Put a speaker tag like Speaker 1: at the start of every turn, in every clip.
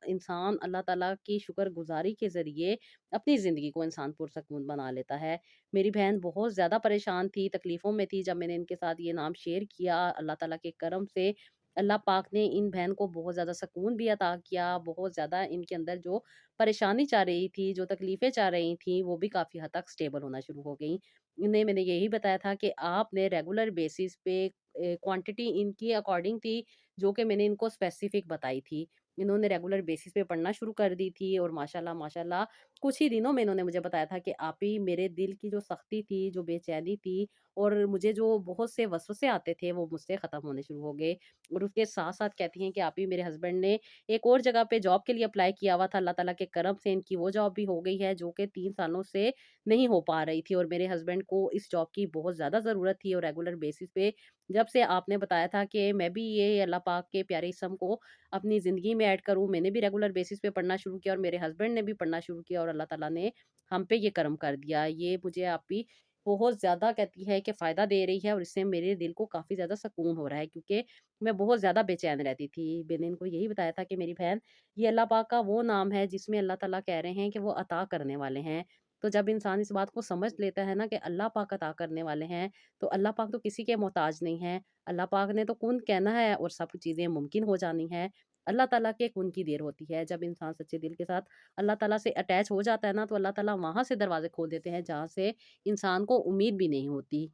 Speaker 1: इंसान अल्लाह ताला की शुक्रगुज़ारी के ज़रिए अपनी ज़िंदगी को इंसान पुरसकून बना लेता है। मेरी बहन बहुत ज़्यादा परेशान थी, तकलीफ़ों में थी जब मैंने इनके साथ ये नाम शेयर किया। अल्लाह ताला के करम से अल्लाह पाक ने इन बहन को बहुत ज़्यादा सुकून भी अता किया, बहुत ज़्यादा इनके अंदर जो परेशानी चाह रही थी, जो तकलीफ़ें चाह रही थी, वो भी काफ़ी हद तक स्टेबल होना शुरू हो गई। इन्हें मैंने यही बताया था कि आपने रेगुलर बेसिस पे क्वांटिटी इनकी अकॉर्डिंग थी, जो कि मैंने इनको स्पेसिफिक बताई थी। इन्होंने रेगुलर बेसिस पे पढ़ना शुरू कर दी थी और माशाल्लाह माशाल्लाह कुछ ही दिनों में इन्होंने मुझे बताया था कि आप ही मेरे दिल की जो सख्ती थी, जो बेचैनी थी और मुझे जो बहुत से वसवसे आते थे, वो मुझसे ख़त्म होने शुरू हो गए। और उसके साथ-साथ कहती हैं कि आप ही मेरे हस्बैंड ने एक और जगह पे जॉब के लिए अप्लाई किया हुआ था, अल्लाह ताला के करम से इनकी वो जॉब भी हो गई है, जो कि 3 सालों से नहीं हो पा रही थी और मेरे हस्बैंड को इस जॉब की बहुत ज़्यादा ज़रूरत थी और रेगुलर बेसिस पे जब से आपने बताया था कि मैं भी ये अल्लाह पाक के प्यारे इसम को अपनी ज़िंदगी में ऐड करूँ, मैंने भी रेगुलर बेसिस पे पढ़ना शुरू किया और मेरे हस्बैंड ने भी पढ़ना शुरू किया और अल्लाह ताला ने हम पे ये करम कर दिया। ये मुझे आप भी बहुत ज़्यादा कहती है कि फ़ायदा दे रही है और इससे मेरे दिल को काफ़ी ज़्यादा सुकून हो रहा है क्योंकि मैं बहुत ज़्यादा बेचैन रहती थी। मैंने इनको यही बताया था कि मेरी बहन, ये अल्लाह पाक का वो नाम है जिसमें अल्लाह ताला कह रहे हैं कि वो अता करने वाले हैं। तो जब इंसान इस बात को समझ लेता है ना कि अल्लाह पाक अता करने वाले हैं, तो अल्लाह पाक तो किसी के मोहताज नहीं है। अल्लाह पाक ने तो कुन कहना है और सब चीज़ें मुमकिन हो जानी हैं। अल्लाह ताला के कुन की देर होती है। जब इंसान सच्चे दिल के साथ अल्लाह ताला से अटैच हो जाता है ना, तो अल्लाह ताला वहाँ से दरवाज़े खोल देते हैं जहाँ से इंसान को उम्मीद भी नहीं होती।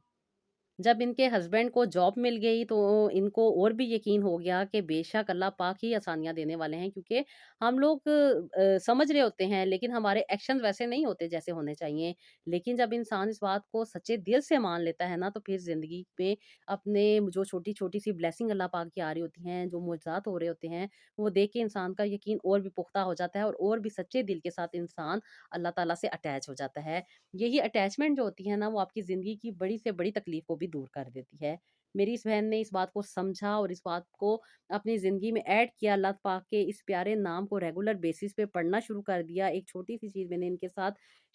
Speaker 1: जब इनके हस्बैंड को जॉब मिल गई तो इनको और भी यकीन हो गया कि बेशक अल्लाह पाक ही आसानियाँ देने वाले हैं क्योंकि हम लोग समझ रहे होते हैं लेकिन हमारे एक्शन वैसे नहीं होते जैसे होने चाहिए। लेकिन जब इंसान इस बात को सच्चे दिल से मान लेता है ना तो फिर ज़िंदगी में अपने जो छोटी-छोटी सी ब्लेसिंग अल्लाह पाक की आ रही होती हैं, जो मुअज़्ज़ात हो रहे होते हैं, वो देख के इंसान का यकीन और भी पुख्ता हो जाता है और भी सच्चे दिल के साथ इंसान अल्लाह ताला से अटैच हो जाता है। यही अटैचमेंट जो होती है ना, वो आपकी ज़िंदगी की बड़ी से बड़ी तकलीफ़ को भी दूर कर देती है। मेरी इस बहन ने इस बात को समझा और इस बात को अपनी ज़िंदगी में ऐड किया, अल्लाह पाक के इस प्यारे नाम को रेगुलर बेसिस पे पढ़ना शुरू कर दिया। एक छोटी-सी चीज़ मैंने इनके साथ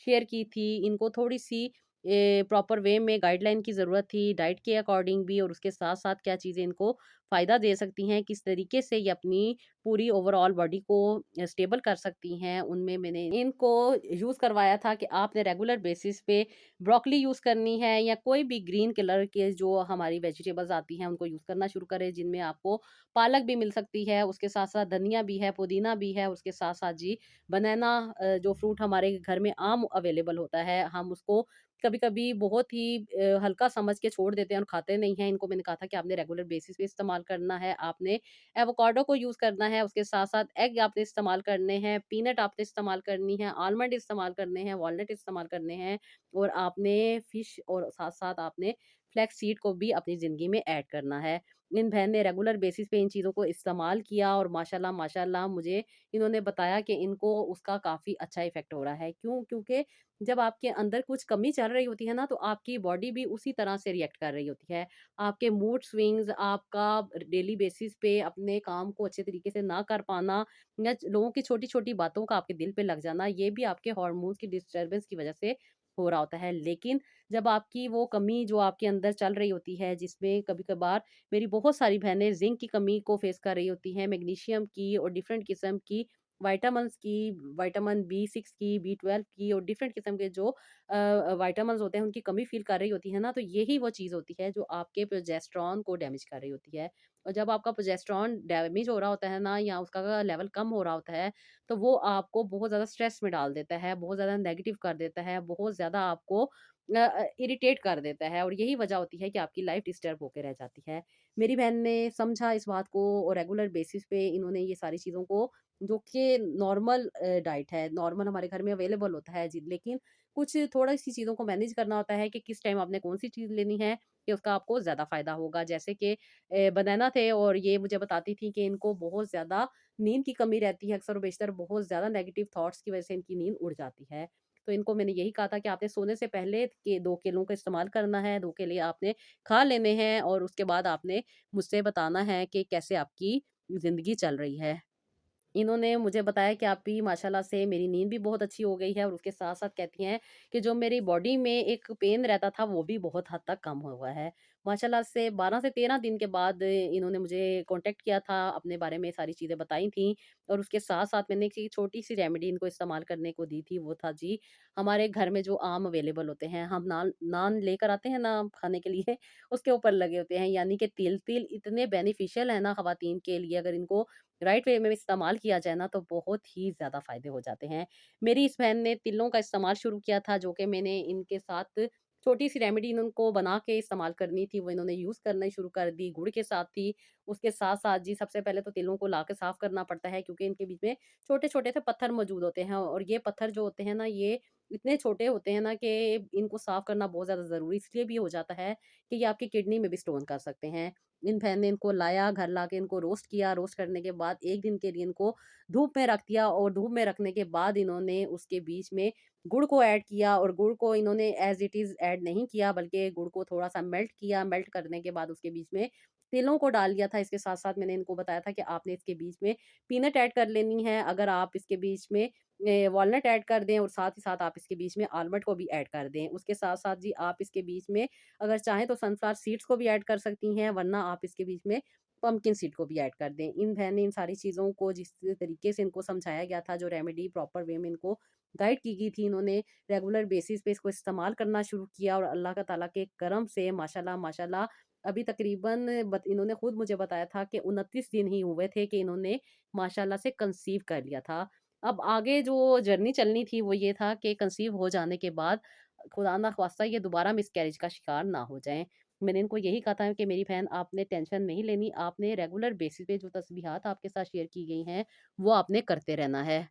Speaker 1: शेयर की थी, इनको थोड़ी-सी प्रॉपर वे में गाइडलाइन की ज़रूरत थी, डाइट के अकॉर्डिंग भी और उसके साथ-साथ क्या चीज़ें इनको फ़ायदा दे सकती हैं, किस तरीके से ये अपनी पूरी ओवरऑल बॉडी को स्टेबल कर सकती हैं, उनमें मैंने इनको यूज़ करवाया था कि आपने रेगुलर बेसिस पे ब्रोकोली यूज़ करनी है या कोई भी ग्रीन कलर के जो हमारी वेजिटेबल्स आती हैं, उनको यूज़ करना शुरू करें, जिनमें आपको पालक भी मिल सकती है, उसके साथ-साथ धनिया भी है, पुदीना भी है, उसके साथ-साथ जी बनाना जो फ्रूट हमारे घर में आम अवेलेबल होता है, हम उसको कभी-कभी बहुत ही हल्का समझ के छोड़ देते हैं और खाते नहीं हैं। इनको मैंने कहा था कि आपने रेगुलर बेसिस पे इस्तेमाल करना है, आपने एवोकाडो को यूज़ करना है, उसके साथ-साथ एग आपने इस्तेमाल करने हैं, पीनट आपने इस्तेमाल करनी है, आलमंड इस्तेमाल करने हैं, वॉलनट इस्तेमाल करने हैं और आपने फिश और साथ-साथ आपने फ्लैक्स सीड को भी अपनी ज़िंदगी में ऐड करना है। इन बहन ने रेगुलर बेसिस पे इन चीज़ों को इस्तेमाल किया और माशाल्लाह माशाल्लाह मुझे इन्होंने बताया कि इनको उसका काफ़ी अच्छा इफ़ेक्ट हो रहा है। क्यों? क्योंकि जब आपके अंदर कुछ कमी चल रही होती है ना, तो आपकी बॉडी भी उसी तरह से रिएक्ट कर रही होती है। आपके मूड स्विंग्स, आपका डेली बेसिस पे अपने काम को अच्छे तरीके से ना कर पाना या लोगों की छोटी-छोटी बातों का आपके दिल पे लग जाना, ये भी आपके हार्मोन्स की डिस्टर्बेंस की वजह से हो रहा होता है। लेकिन जब आपकी वो कमी जो आपके अंदर चल रही होती है, जिसमें कभी-कभार मेरी बहुत सारी बहनें ज़िंक की कमी को फेस कर रही होती हैं, मैग्नीशियम की और डिफरेंट किस्म की विटामिन्स की, विटामिन बी6 की, बी12 की और डिफरेंट किस्म के जो विटामिन्स होते हैं, उनकी कमी फ़ील कर रही होती है ना, तो यही वो चीज़ होती है जो आपके प्रोजेस्टेरॉन को डैमेज कर रही होती है। और जब आपका प्रोजेस्टेरॉन डैमेज हो रहा होता है ना या उसका लेवल कम हो रहा होता है, तो वो आपको बहुत ज़्यादा स्ट्रेस में डाल देता है, बहुत ज़्यादा नेगेटिव कर देता है, बहुत ज़्यादा आपको इरिटेट कर देता है और यही वजह होती है कि आपकी लाइफ़ डिस्टर्ब होके रह जाती है। मेरी बहन ने समझा इस बात को और रेगुलर बेसिस पे इन्होंने ये सारी चीज़ों को जो कि नॉर्मल डाइट है, नॉर्मल हमारे घर में अवेलेबल होता है जी, लेकिन कुछ थोड़ा-सी चीज़ों को मैनेज करना होता है कि किस टाइम आपने कौन-सी चीज़ लेनी है कि उसका आपको ज़्यादा फ़ायदा होगा। जैसे कि बनाना थे और ये मुझे बताती थी कि इनको बहुत ज़्यादा नींद की कमी रहती है, अक्सर और बेशतर बहुत ज़्यादा नेगेटिव थॉट्स की वज़ह से इनकी नींद उड़ जाती है। तो इनको मैंने यही कहा था कि आपने सोने से पहले के 2 केलों का इस्तेमाल करना है, 2 केले आपने खा लेने हैं और उसके बाद आपने मुझसे बताना है कि कैसे आपकी ज़िंदगी चल रही है। इन्होंने मुझे बताया कि आप भी माशाल्लाह से मेरी नींद भी बहुत अच्छी हो गई है और उसके साथ-साथ कहती हैं कि जो मेरी बॉडी में एक पेन रहता था वो भी बहुत हद तक कम हुआ है। माशाल्लाह से 12 से 13 दिन के बाद इन्होंने मुझे कॉन्टैक्ट किया था, अपने बारे में सारी चीज़ें बताई थीं और उसके साथ-साथ मैंने एक छोटी-सी रेमेडी इनको इस्तेमाल करने को दी थी, वो था जी, हमारे घर में जो आम अवेलेबल होते हैं, हम नान नान लेकर आते हैं ना खाने के लिए, उसके ऊपर लगे होते हैं, यानी कि तिल। तिल इतने बेनिफिशियल है ना ख़वातीन के लिए, अगर इनको राइट वे में इस्तेमाल किया जाए ना तो बहुत ही ज़्यादा फ़ायदे हो जाते हैं। मेरी इस बहन ने तिलों का इस्तेमाल शुरू किया था, जो कि मैंने इनके साथ छोटी-सी रेमेडी इनको बना के इस्तेमाल करनी थी, वो इन्होंने यूज़ करनी शुरू कर दी, गुड़ के साथ थी। उसके साथ-साथ जी सबसे पहले तो तिलों को लाके साफ़ करना पड़ता है, क्योंकि इनके बीच में छोटे-छोटे से पत्थर मौजूद होते हैं और ये पत्थर जो होते हैं ना, ये इतने छोटे होते हैं ना कि इनको साफ़ करना बहुत ज़्यादा ज़रूरी इसलिए भी हो जाता है कि ये आपकी किडनी में भी स्टोन कर सकते हैं। इन बहन ने इनको लाया, घर लाके इनको रोस्ट किया, रोस्ट करने के बाद 1 दिन के लिए इनको धूप में रख दिया और धूप में रखने के बाद इन्होंने उसके बीच में गुड़ को ऐड किया और गुड़ को इन्होंने एज़ इट इज़ ऐड नहीं किया, बल्कि गुड़ को थोड़ा-सा मेल्ट किया, मेल्ट करने के बाद उसके बीच में तिलों को डाल दिया था। इसके साथ-साथ मैंने इनको बताया था कि आपने इसके बीच में पीनट ऐड कर लेनी है, अगर आप इसके बीच में वॉलनट ऐड कर दें और साथ ही साथ आप इसके बीच में आलमंड को भी ऐड कर दें। उसके साथ-साथ जी आप इसके बीच में अगर चाहें तो सनफ्लावर सीड्स को भी ऐड कर सकती हैं, वरना आप इसके बीच में पम्पकिन सीड को भी ऐड कर दें। इन बहन ने इन सारी चीज़ों को जिस तरीके से इनको समझाया गया था, जो रेमेडी प्रॉपर वे में इनको गाइड की गई थी, इन्होंने रेगुलर बेसिस पे इसको इस्तेमाल करना शुरू किया और अल्लाह का ताला के करम से माशाल्लाह माशाल्लाह अभी तकरीबन इन्होंने खुद मुझे बताया था कि 29 दिन ही हुए थे कि इन्होंने माशाल्लाह से कंसीव कर लिया था। अब आगे जो जर्नी चलनी थी वो ये था कि कंसीव हो जाने के बाद खुदा ना ख़वास्ता ये दोबारा मिसकैरेज का शिकार ना हो जाएँ। मैंने इनको यही कहा था कि मेरी बहन आपने टेंशन नहीं लेनी, आपने रेगुलर बेसिस पे जो तस्बीहात आपके साथ शेयर की गई हैं, वो आपने करते रहना है।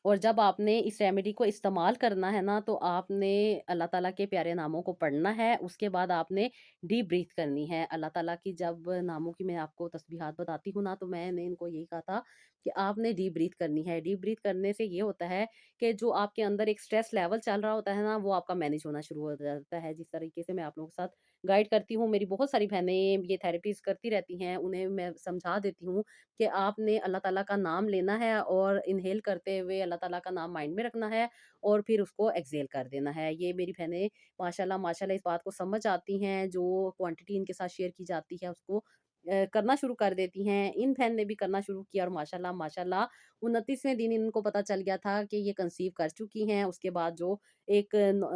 Speaker 1: और जब आपने इस रेमेडी को इस्तेमाल करना है ना, तो आपने अल्लाह ताला के प्यारे नामों को पढ़ना है, उसके बाद आपने डीप ब्रीथ करनी है। अल्लाह ताला की जब नामों की मैं आपको तस्बीहात बताती हूँ ना, तो मैंने इनको यही कहा था कि आपने डीप ब्रीथ करनी है। डीप ब्रीथ करने से ये होता है कि जो आपके अंदर एक स्ट्रेस लेवल चल रहा होता है ना, वो आपका मैनेज होना शुरू हो जाता है। जिस तरीके से मैं आप लोगों के साथ गाइड करती हूँ, मेरी बहुत सारी बहनें ये थेरेपीज़ करती रहती हैं, उन्हें मैं समझा देती हूँ कि आपने अल्लाह ताला का नाम लेना है और इन्हेल करते हुए अल्लाह ताला का नाम माइंड में रखना है और फिर उसको एक्सहेल कर देना है। ये मेरी बहनें माशाल्लाह माशाल्लाह इस बात को समझ आती हैं, जो क्वांटिटी इनके साथ शेयर की जाती है उसको करना शुरू कर देती हैं। इन बहन ने भी करना शुरू किया और माशाल्लाह माशाल्लाह 29वें दिन इनको पता चल गया था कि ये कंसीव कर चुकी हैं। उसके बाद जो एक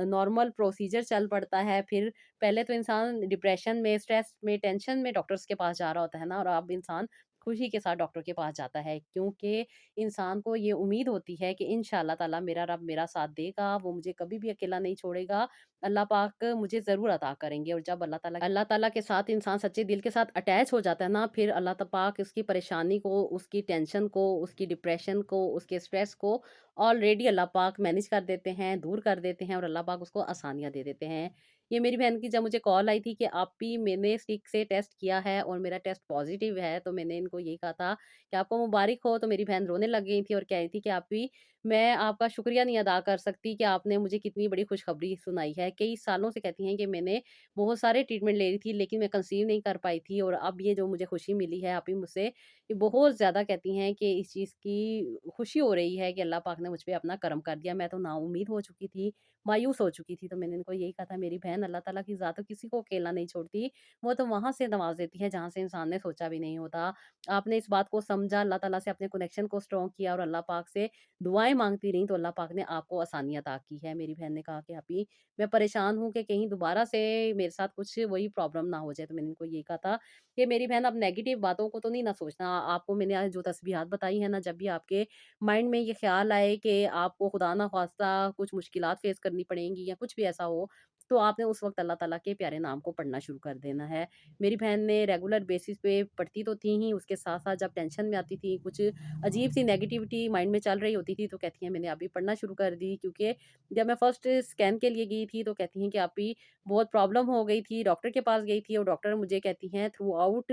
Speaker 1: नॉर्मल प्रोसीजर चल पड़ता है, फिर पहले तो इंसान डिप्रेशन में, स्ट्रेस में, टेंशन में डॉक्टर्स के पास जा रहा होता है ना, और अब इंसान खुशी के साथ डॉक्टर के पास जाता है, क्योंकि इंसान को ये उम्मीद होती है कि इंशाअल्लाह ताला मेरा रब मेरा साथ देगा, वो मुझे कभी भी अकेला नहीं छोड़ेगा, अल्लाह पाक मुझे ज़रूर अता करेंगे। और जब अल्लाह ताला के साथ इंसान सच्चे दिल के साथ अटैच हो जाता है ना, फिर अल्लाह पाक उसकी परेशानी को, उसकी टेंशन को, उसकी डिप्रेशन को, उसके स्ट्रेस को ऑलरेडी अल्लाह पाक मैनेज कर देते हैं, दूर कर देते हैं और अल्लाह पाक उसको आसानियाँ दे देते हैं। ये मेरी बहन की जब मुझे कॉल आई थी कि आप भी मैंने स्टिक से टेस्ट किया है और मेरा टेस्ट पॉजिटिव है, तो मैंने इनको यही कहा था कि आपको मुबारक हो। तो मेरी बहन रोने लग गई थी और कह रही थी कि आप भी, मैं आपका शुक्रिया नहीं अदा कर सकती कि आपने मुझे कितनी बड़ी खुशखबरी सुनाई है। कई सालों से कहती हैं कि मैंने बहुत सारे ट्रीटमेंट ले रही थी, लेकिन मैं कंसीव नहीं कर पाई थी और अब ये जो मुझे खुशी मिली है, आप ही मुझसे ये बहुत ज़्यादा कहती हैं कि इस चीज़ की खुशी हो रही है कि अल्लाह पाक ने मुझ पे अपना करम कर दिया। मैं तो नाउम्मीद हो चुकी थी, मायूस हो चुकी थी। तो मैंने इनको यही कहा था, मेरी बहन, अल्लाह ताला की ज़ात तो किसी को अकेला नहीं छोड़ती, वो तो वहाँ से नवाज़ देती है जहाँ से इंसान ने सोचा भी नहीं होता। आपने इस बात को समझा, अल्लाह ताला से अपने कनेक्शन को स्ट्रॉन्ग किया और अल्लाह पाक से दुआएँ माँगती रहीं, तो अल्लाह पाक ने आपको आसानी अता की है। मेरी बहन ने कहा कि अभी मैं परेशान हूँ कि कहीं दोबारा से मेरे साथ कुछ वही प्रॉब्लम ना हो जाए। तो मैंने इनको यही कहा था कि मेरी बहन, अब नेगेटिव बातों को तो नहीं ना सोचना। आपको मैंने आज जो तस्बीहात बताई हैं ना, जब भी आपके माइंड में ये ख़्याल आए कि आपको खुदा ना ख़ास्ता कुछ मुश्किलात फ़ेस करनी पड़ेंगी या कुछ भी ऐसा हो, तो आपने उस वक़्त अल्लाह ताला के प्यारे नाम को पढ़ना शुरू कर देना है। मेरी बहन ने रेगुलर बेसिस पे पढ़ती तो थी ही, उसके साथ-साथ जब टेंशन में आती थी, कुछ अजीब-सी नेगेटिविटी माइंड में चल रही होती थी, तो कहती हैं मैंने अभी पढ़ना शुरू कर दी, क्योंकि जब मैं फर्स्ट स्कैन के लिए गई थी, तो कहती हैं कि अभी बहुत प्रॉब्लम हो गई थी, डॉक्टर के पास गई थी और डॉक्टर मुझे कहती हैं थ्रू आउट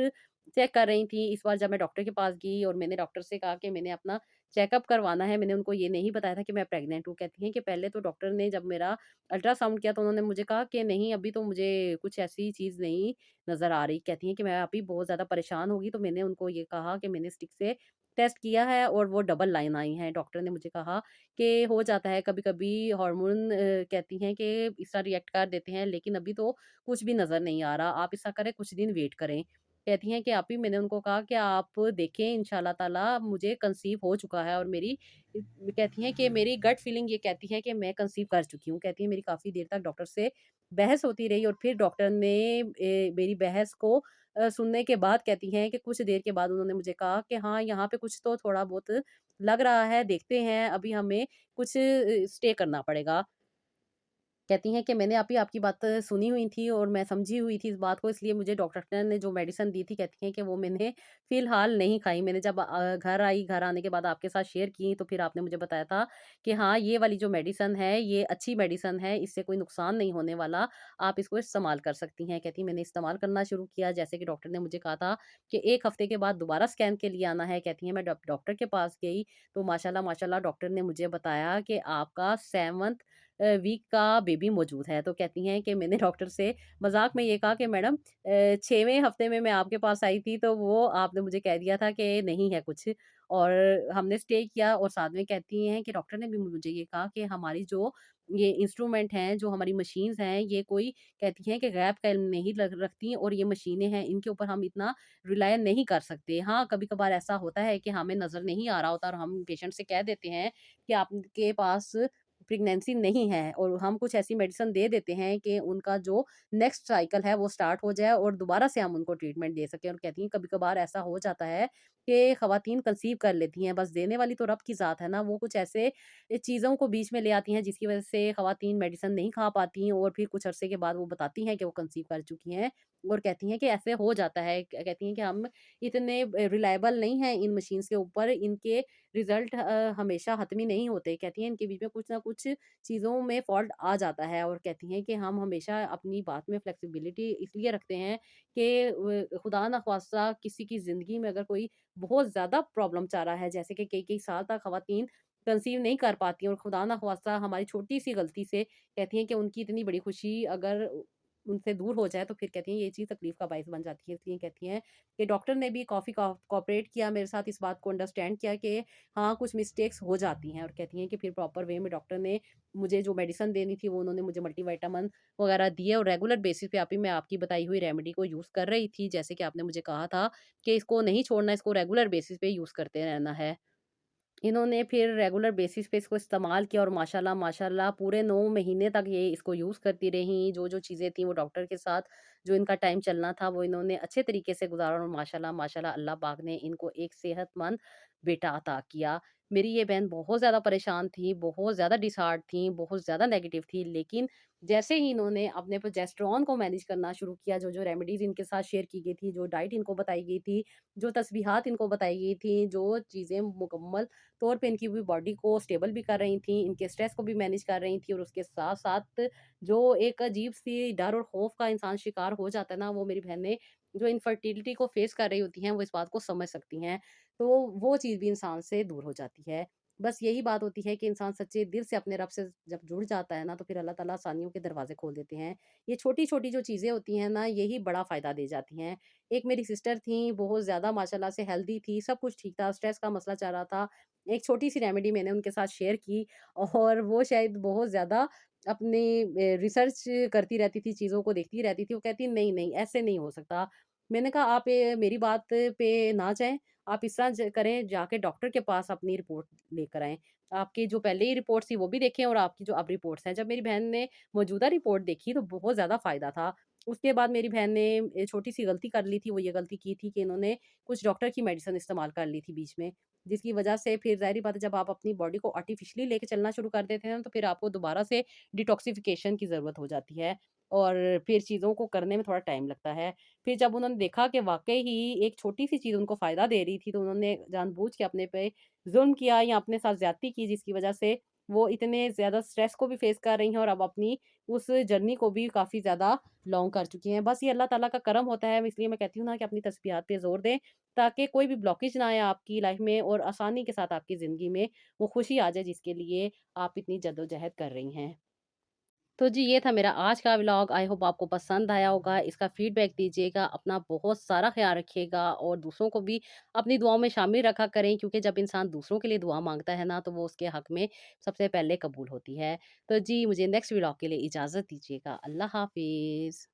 Speaker 1: चेक कर रही थी। इस बार जब मैं डॉक्टर के पास गई और मैंने डॉक्टर से कहा कि मैंने अपना चेकअप करवाना है, मैंने उनको ये नहीं बताया था कि मैं प्रेग्नेंट हूँ। कहती हैं कि पहले तो डॉक्टर ने जब मेरा अल्ट्रासाउंड किया, तो उन्होंने मुझे कहा कि नहीं, अभी तो मुझे कुछ ऐसी चीज़ नहीं नज़र आ रही। कहती हैं कि मैं अभी बहुत ज़्यादा परेशान हो गई, तो मैंने उनको ये कहा कि मैंने स्टिक से टेस्ट किया है और वो डबल लाइन आई हैं। डॉक्टर ने मुझे कहा कि हो जाता है कभी-कभी हार्मोन कहती हैं कि इस तरह रिएक्ट कर देते हैं, लेकिन अभी तो कुछ भी नज़र नहीं आ रहा। आप ऐसा करें कुछ दिन वेट करें। कहती हैं कि आप ही मैंने उनको कहा कि आप देखें इंशाअल्लाह ताला मुझे कंसीव हो चुका है और मेरी कहती हैं कि मेरी गट फीलिंग ये कहती है कि मैं कंसीव कर चुकी हूँ। कहती हैं मेरी काफ़ी देर तक डॉक्टर से बहस होती रही और फिर डॉक्टर ने मेरी बहस को सुनने के बाद कहती हैं कि कुछ देर के बाद उन्होंने मुझे कहा कि हाँ, यहाँ पे कुछ तो थोड़ा बहुत लग रहा है, देखते हैं, अभी हमें कुछ स्टे करना पड़ेगा। कहती हैं कि मैंने अभी आपकी बात सुनी हुई थी और मैं समझी हुई थी इस बात को, इसलिए मुझे डॉक्टर ने जो मेडिसिन दी थी कहती हैं कि वो मैंने फ़िलहाल नहीं खाई। मैंने जब घर आई, घर आने के बाद आपके साथ शेयर की तो फिर आपने मुझे बताया था कि हाँ, ये वाली जो मेडिसिन है ये अच्छी मेडिसिन है, इससे कोई नुकसान नहीं होने वाला, आप इसको इस्तेमाल कर सकती हैं। कहती हैं मैंने इस्तेमाल करना शुरू किया जैसे कि डॉक्टर ने मुझे कहा था कि 1 हफ़्ते के बाद दोबारा स्कैन के लिए आना है। कहती हैं मैं डॉक्टर के पास गई तो माशाल्लाह, माशाल्लाह डॉक्टर ने मुझे बताया कि आपका 7th वीक का बेबी मौजूद है। तो कहती हैं कि मैंने डॉक्टर से मज़ाक में ये कहा कि मैडम 6वें हफ्ते में मैं आपके पास आई थी तो वो आपने मुझे कह दिया था कि नहीं है कुछ और हमने स्टे किया और साथ में कहती हैं कि डॉक्टर ने भी मुझे ये कहा कि हमारी जो ये इंस्ट्रूमेंट हैं, जो हमारी मशीन्स हैं, ये कोई कहती हैं कि गैब का इल्म नहीं रखती और ये मशीनें हैं, इनके ऊपर हम इतना रिलाय नहीं कर सकते। हाँ, कभी-कभार ऐसा होता है कि हमें नज़र नहीं आ रहा होता और हम पेशेंट से कह देते हैं कि आपके पास प्रेगनेंसी नहीं है और हम कुछ ऐसी मेडिसिन दे देते हैं कि उनका जो नेक्स्ट साइकिल है वो स्टार्ट हो जाए और दोबारा से हम उनको ट्रीटमेंट दे सकें और कहती हैं कभी-कभार ऐसा हो जाता है कि ख़वातीन कंसीव कर लेती हैं, बस देने वाली तो रब की ज़ात है ना, वो कुछ ऐसे चीज़ों को बीच में ले आती हैं जिसकी वज़ह से ख़वातीन मेडिसिन नहीं खा पाती और फिर कुछ अरसे के बाद वो बताती हैं कि वो कंसीव कर चुकी हैं और कहती हैं कि ऐसे हो जाता है। कहती हैं कि हम इतने रिलायबल नहीं हैं इन मशीन्स के ऊपर, इनके रिज़ल्ट हमेशा हतमी नहीं होते। कहती हैं इनके बीच में कुछ ना कुछ चीज़ों में फ़ॉल्ट आ जाता है और कहती हैं कि हम हमेशा अपनी बात में फ्लेक्सिबिलिटी इसलिए रखते हैं कि खुदा ना ख़्वास्ता किसी की ज़िंदगी में अगर कोई बहुत ज़्यादा प्रॉब्लम चाह रहा है, जैसे कि कई-कई साल तक ख़वातीन कंसीव नहीं कर पाती और खुदा ना ख़्वास्ता हमारी छोटी-सी गलती से कहती हैं कि उनकी इतनी बड़ी खुशी अगर उनसे दूर हो जाए, तो फिर कहती हैं ये चीज़ तकलीफ़ का बायस बन जाती है। इसलिए कहती हैं कि डॉक्टर ने भी काफ़ी कोऑपरेट किया मेरे साथ, इस बात को अंडरस्टैंड किया कि हाँ, कुछ मिस्टेक्स हो जाती हैं और कहती हैं कि फिर प्रॉपर वे में डॉक्टर ने मुझे जो मेडिसिन देनी थी, वो उन्होंने मुझे मल्टीविटामिन वगैरह दिए और रेगुलर बेसिस पे आप ही मैं आपकी बताई हुई रेमेडी को यूज़ कर रही थी। जैसे कि आपने मुझे कहा था कि इसको नहीं छोड़ना, इसको रेगुलर बेसिस पे यूज़ करते रहना है। इन्होंने फिर रेगुलर बेसिस पे इसको इस्तेमाल किया और माशाल्लाह माशाल्लाह पूरे 9 महीने तक ये इसको यूज़ करती रहीं। जो-जो चीज़ें थी वो डॉक्टर के साथ जो इनका टाइम चलना था वो इन्होंने अच्छे तरीके से गुज़ारा और माशाल्लाह माशाल्लाह अल्लाह पाक ने इनको एक सेहतमंद बेटा अता किया। मेरी ये बहन बहुत ज़्यादा परेशान थी, बहुत ज़्यादा डिसहार्ट थी, बहुत ज़्यादा नेगेटिव थी, लेकिन जैसे ही इन्होंने अपने प्रोजेस्टेरॉन को मैनेज करना शुरू किया, जो-जो रेमेडीज़ इनके साथ शेयर की गई थी, जो डाइट इनको बताई गई थी, जो तस्बीहात इनको बताई गई थी, जो चीज़ें मुकम्मल तौर पे इनकी भी बॉडी को स्टेबल भी कर रही थी, इनके स्ट्रेस को भी मैनेज कर रही थी और उसके साथ-साथ जो एक अजीब-सी डर और खौफ का इंसान शिकार हो जाता है ना, वो मेरी बहनें जो इनफर्टिलिटी को फेस कर रही होती हैं, वो इस बात को समझ सकती हैं। तो वो चीज़ भी इंसान से दूर हो जाती है। बस यही बात होती है कि इंसान सच्चे दिल से अपने रब से जब जुड़ जाता है ना, तो फिर अल्लाह ताला आसानियों के दरवाज़े खोल देते हैं। ये छोटी-छोटी जो चीज़ें होती हैं ना, यही बड़ा फ़ायदा दे जाती हैं। एक मेरी सिस्टर थी, बहुत ज़्यादा माशाल्लाह से हेल्दी थी, सब कुछ ठीक था, स्ट्रेस का मसला चल रहा था। एक छोटी-सी रेमेडी मैंने उनके साथ शेयर की और वो शायद बहुत ज़्यादा अपनी रिसर्च करती रहती थी, चीज़ों को देखती रहती थी। वो कहती नहीं, नहीं ऐसे नहीं हो सकता। मैंने कहा आप मेरी बात पे ना जाएँ, आप इस तरह करें जाके डॉक्टर के पास अपनी रिपोर्ट लेकर आएँ। आपकी जो पहले ही रिपोर्ट थी वो भी देखें और आपकी जो अब रिपोर्ट्स हैं। जब मेरी बहन ने मौजूदा रिपोर्ट देखी तो बहुत ज़्यादा फ़ायदा था। उसके बाद मेरी बहन ने छोटी-सी गलती कर ली थी, वो ये गलती की थी कि इन्होंने कुछ डॉक्टर की मेडिसिन इस्तेमाल कर ली थी बीच में। जिसकी वजह से फिर ज़ाहिर-सी बात है जब आप अपनी बॉडी को आर्टिफ़िशियली लेके चलना शुरू कर देते हैं ना, तो फिर आपको दोबारा से डिटॉक्सिफ़िकेशन की ज़रूरत हो जाती है और फिर चीज़ों को करने में थोड़ा टाइम लगता है। फिर जब उन्होंने देखा कि वाक़ई ही एक छोटी-सी चीज़ उनको फ़ायदा दे रही थी, तो उन्होंने जानबूझ के अपने पे ज़ुल्म किया या अपने साथ ज़्यादती की, जिसकी वजह से वो इतने ज़्यादा स्ट्रेस को भी फ़ेस कर रही हैं और अब अपनी उस जर्नी को भी काफ़ी ज़्यादा लॉन्ग कर चुकी हैं। बस ये अल्लाह ताला का करम होता है, इसलिए मैं कहती हूँ ना कि अपनी तस्बीहात पे ज़ोर दें, ताकि कोई भी ब्लॉकेज ना आए आपकी लाइफ़ में और आसानी के साथ आपकी ज़िंदगी में वो खुशी आ जाए जिसके लिए आप इतनी जद्दोजहद कर रही हैं। तो जी, ये था मेरा आज का व्लॉग। आई होप आपको पसंद आया होगा। इसका फीडबैक दीजिएगा, अपना बहुत सारा ख़्याल रखिएगा और दूसरों को भी अपनी दुआओं में शामिल रखा करें, क्योंकि जब इंसान दूसरों के लिए दुआ माँगता है ना, तो वो उसके हक़ में सबसे पहले कबूल होती है। तो जी, मुझे नेक्स्ट व्लॉग के लिए इजाज़त दीजिएगा। अल्लाह हाफ़िज़।